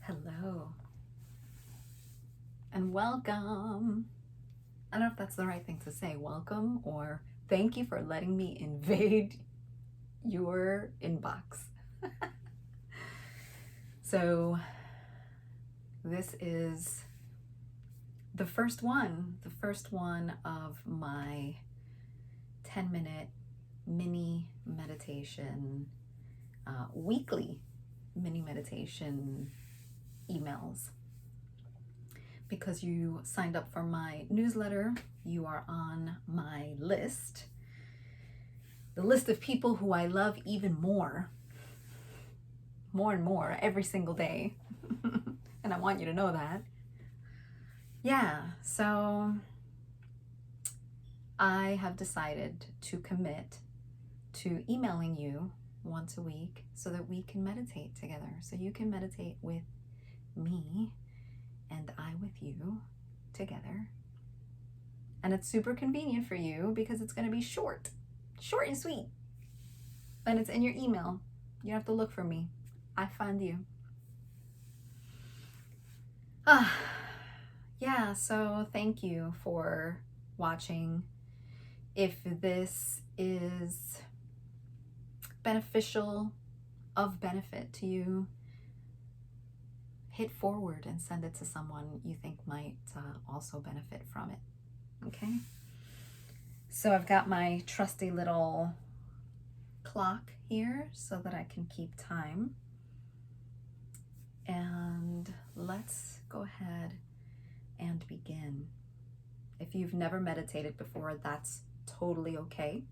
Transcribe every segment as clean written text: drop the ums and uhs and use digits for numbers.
Hello and welcome. I don't know if that's the right thing to say, welcome, or thank you for letting me invade your inbox. So this is the first one of my 10-minute mini meditation, weekly mini meditation emails. Because you signed up for my newsletter, you are on my list, the list of people who I love even more and more every single day. And I want you to know that. Yeah, so I have decided to commit to emailing you once a week so that we can meditate together. So you can meditate with me and I with you together. And it's super convenient for you because it's going to be short and sweet. And it's in your email. You don't have to look for me. I find you. Yeah, so thank you for watching. If this is beneficial, of benefit to you, hit forward and send it to someone you think might also benefit from it. Okay? So I've got my trusty little clock here so that I can keep time. And let's go ahead and begin. If you've never meditated before, that's totally okay.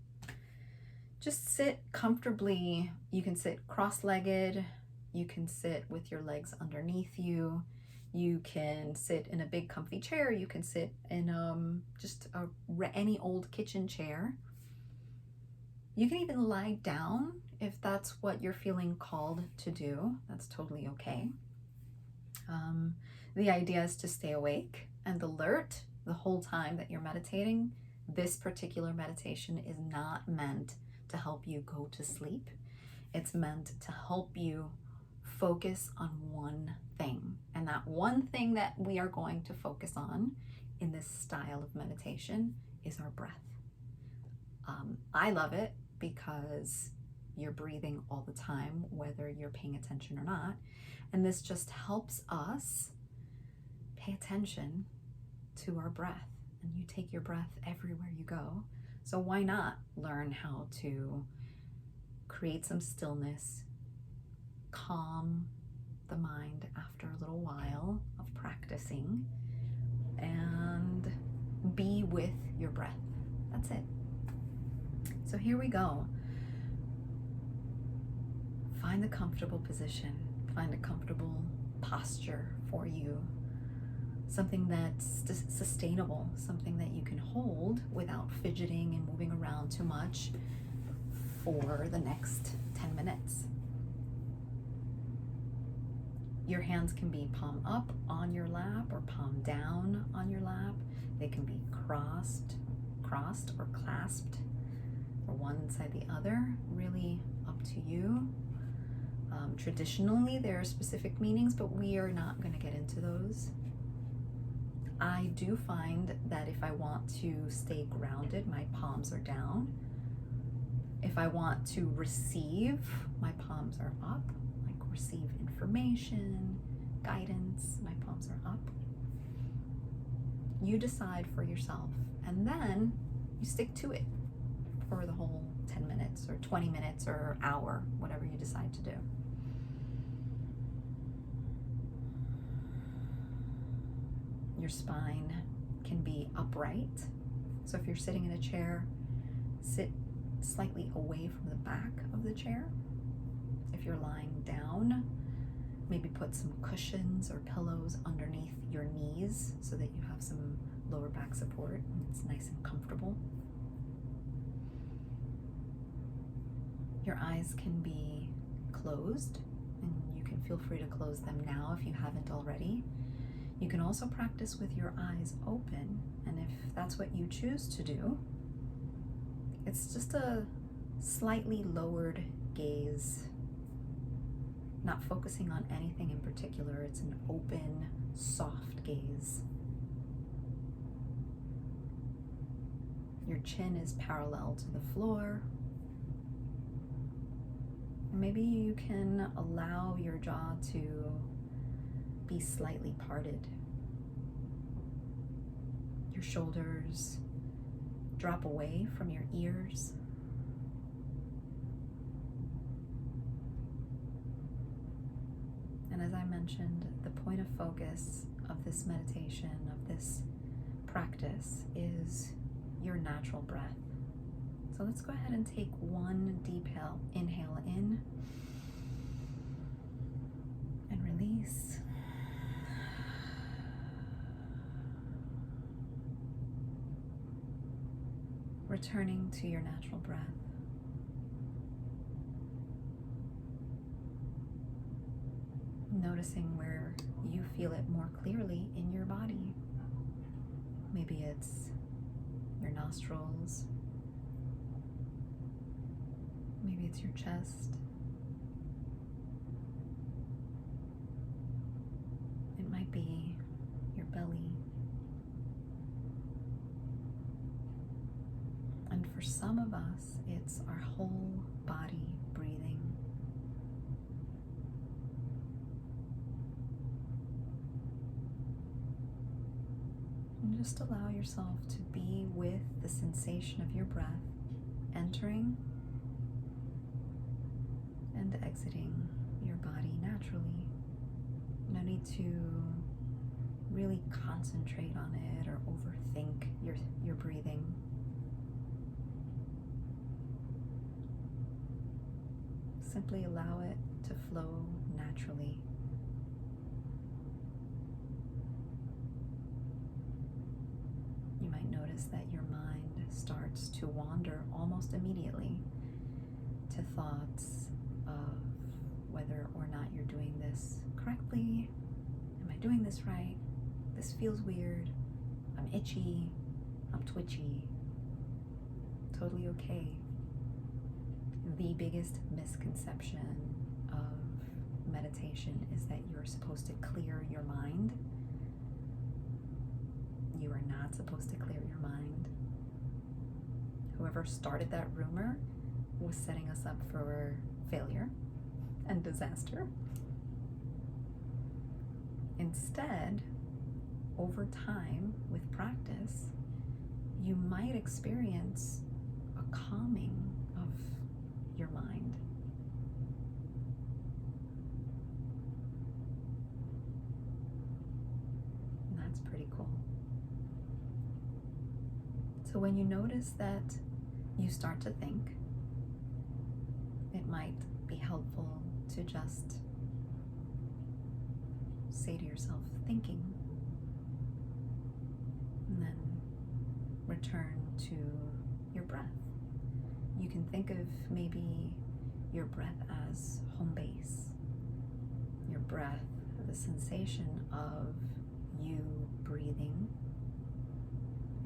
Just sit comfortably. You can sit cross-legged. You can sit with your legs underneath you. You can sit in a big comfy chair. You can sit in just any old kitchen chair. You can even lie down if that's what you're feeling called to do. That's totally okay. The idea is to stay awake and alert the whole time that you're meditating. This particular meditation is not meant to help you go to sleep. It's meant to help you focus on one thing. And that one thing that we are going to focus on in this style of meditation is our breath. I love it because you're breathing all the time, whether you're paying attention or not. And this just helps us pay attention to our breath. And you take your breath everywhere you go. So why not learn how to create some stillness, calm the mind after a little while of practicing, and be with your breath. That's it. So here we go. Find a comfortable position. Find a comfortable posture for you. Something that's sustainable, something that you can hold without fidgeting and moving around too much for the next 10 minutes. Your hands can be palm up on your lap or palm down on your lap. They can be crossed or clasped, or one inside the other, really up to you. Traditionally, there are specific meanings, but we are not going to get into those. I do find that if I want to stay grounded, my palms are down. If I want to receive, my palms are up, like receive information, guidance, my palms are up. You decide for yourself, and then you stick to it for the whole 10 minutes or 20 minutes or hour, whatever you decide to do. Your spine can be upright. So if you're sitting in a chair, sit slightly away from the back of the chair. If you're lying down, maybe put some cushions or pillows underneath your knees so that you have some lower back support and it's nice and comfortable. Your eyes can be closed, and you can feel free to close them now if you haven't already. You can also practice with your eyes open, and if that's what you choose to do, it's just a slightly lowered gaze not focusing on anything in particular. It's an open, soft gaze. Your chin is parallel to the floor. Maybe you can allow your jaw to be slightly parted. Your shoulders drop away from your ears. And as I mentioned, the point of focus of this meditation, of this practice, is your natural breath. So let's go ahead and take one deep inhale in and release. Returning to your natural breath. Noticing where you feel it more clearly in your body. Maybe it's your nostrils. Maybe it's your chest. It might be your belly. And for some of us, it's our whole body breathing. And just allow yourself to be with the sensation of your breath entering and exiting your body naturally. No need to really concentrate on it or overthink your breathing. Simply allow it to flow naturally. You might notice that your mind starts to wander almost immediately to thoughts of whether or not you're doing this correctly. Am I doing this right? This feels weird. I'm itchy. I'm twitchy. Totally okay. The biggest misconception of meditation is that you're supposed to clear your mind. You are not supposed to clear your mind. Whoever started that rumor was setting us up for failure and disaster. Instead, over time, with practice, you might experience a calming of your mind. And that's pretty cool. So when you notice that you start to think, it might be helpful to just say to yourself, thinking, and then return to your breath. You can think of maybe your breath as home base. Your breath, the sensation of you breathing,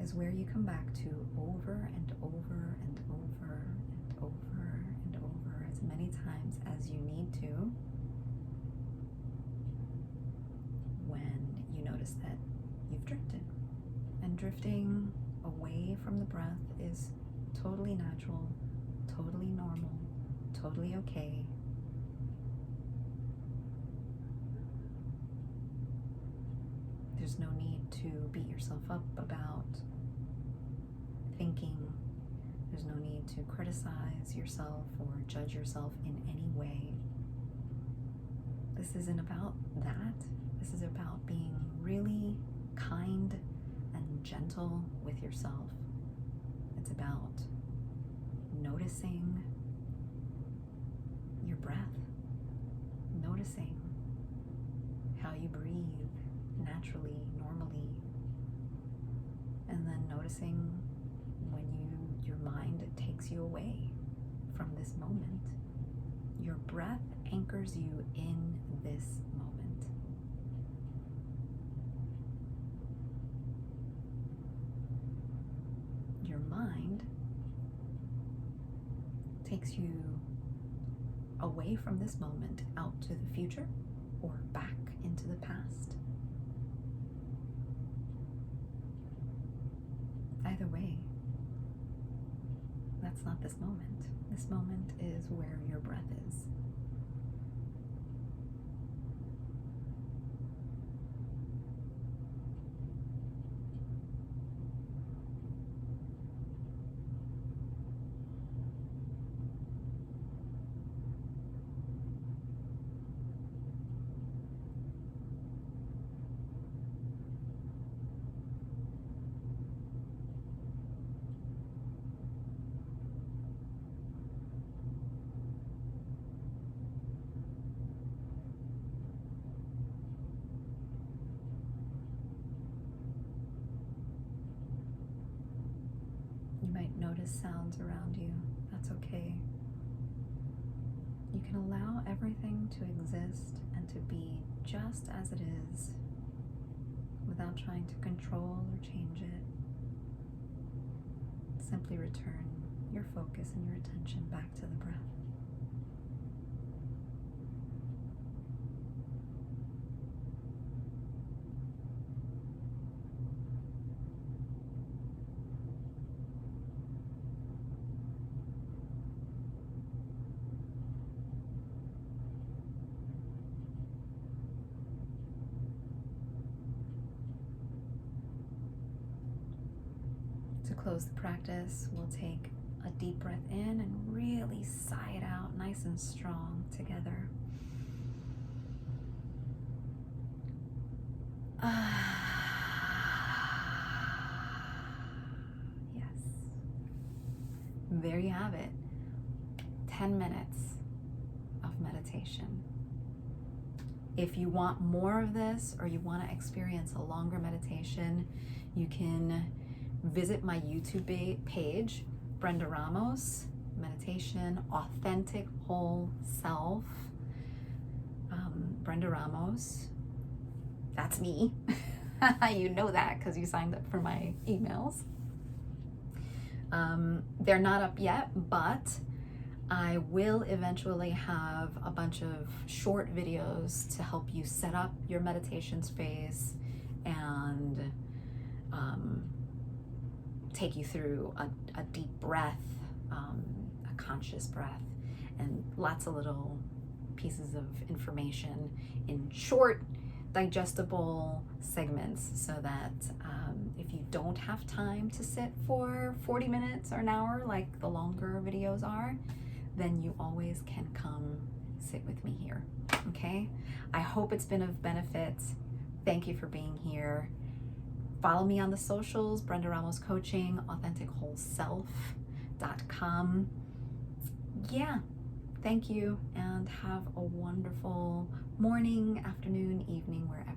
is where you come back to over and over and over and over and over as many times as you need to when you notice that you've drifted. And drifting away from the breath is totally natural, totally normal, totally okay. There's no need to beat yourself up about thinking. There's no need to criticize yourself or judge yourself in any way. This isn't about that. This is about being really kind and gentle with yourself. It's about noticing your breath, noticing how you breathe naturally, normally, and then noticing when your mind takes you away from this moment. Your breath anchors you in this moment. Your mind takes you away from this moment out to the future or back into the past. Either way, that's not this moment. This moment is where your breath is. You might notice sounds around you. That's okay. You can allow everything to exist and to be just as it is without trying to control or change it. Simply return your focus and your attention back to the breath. To close the practice, we'll take a deep breath in and really sigh it out nice and strong together. Yes. There you have it. 10 minutes of meditation. If you want more of this or you want to experience a longer meditation, you can visit my YouTube page, Brenda Ramos, Meditation, Authentic Whole Self. Brenda Ramos, that's me. You know that because you signed up for my emails. They're not up yet, but I will eventually have a bunch of short videos to help you set up your meditation space and take you through a deep breath, a conscious breath, and lots of little pieces of information in short, digestible segments so that if you don't have time to sit for 40 minutes or an hour like the longer videos are, then you always can come sit with me here, okay? I hope it's been of benefit. Thank you for being here. Follow me on the socials, Brenda Ramos Coaching, AuthenticWholeSelf.com. Yeah, thank you, and have a wonderful morning, afternoon, evening, wherever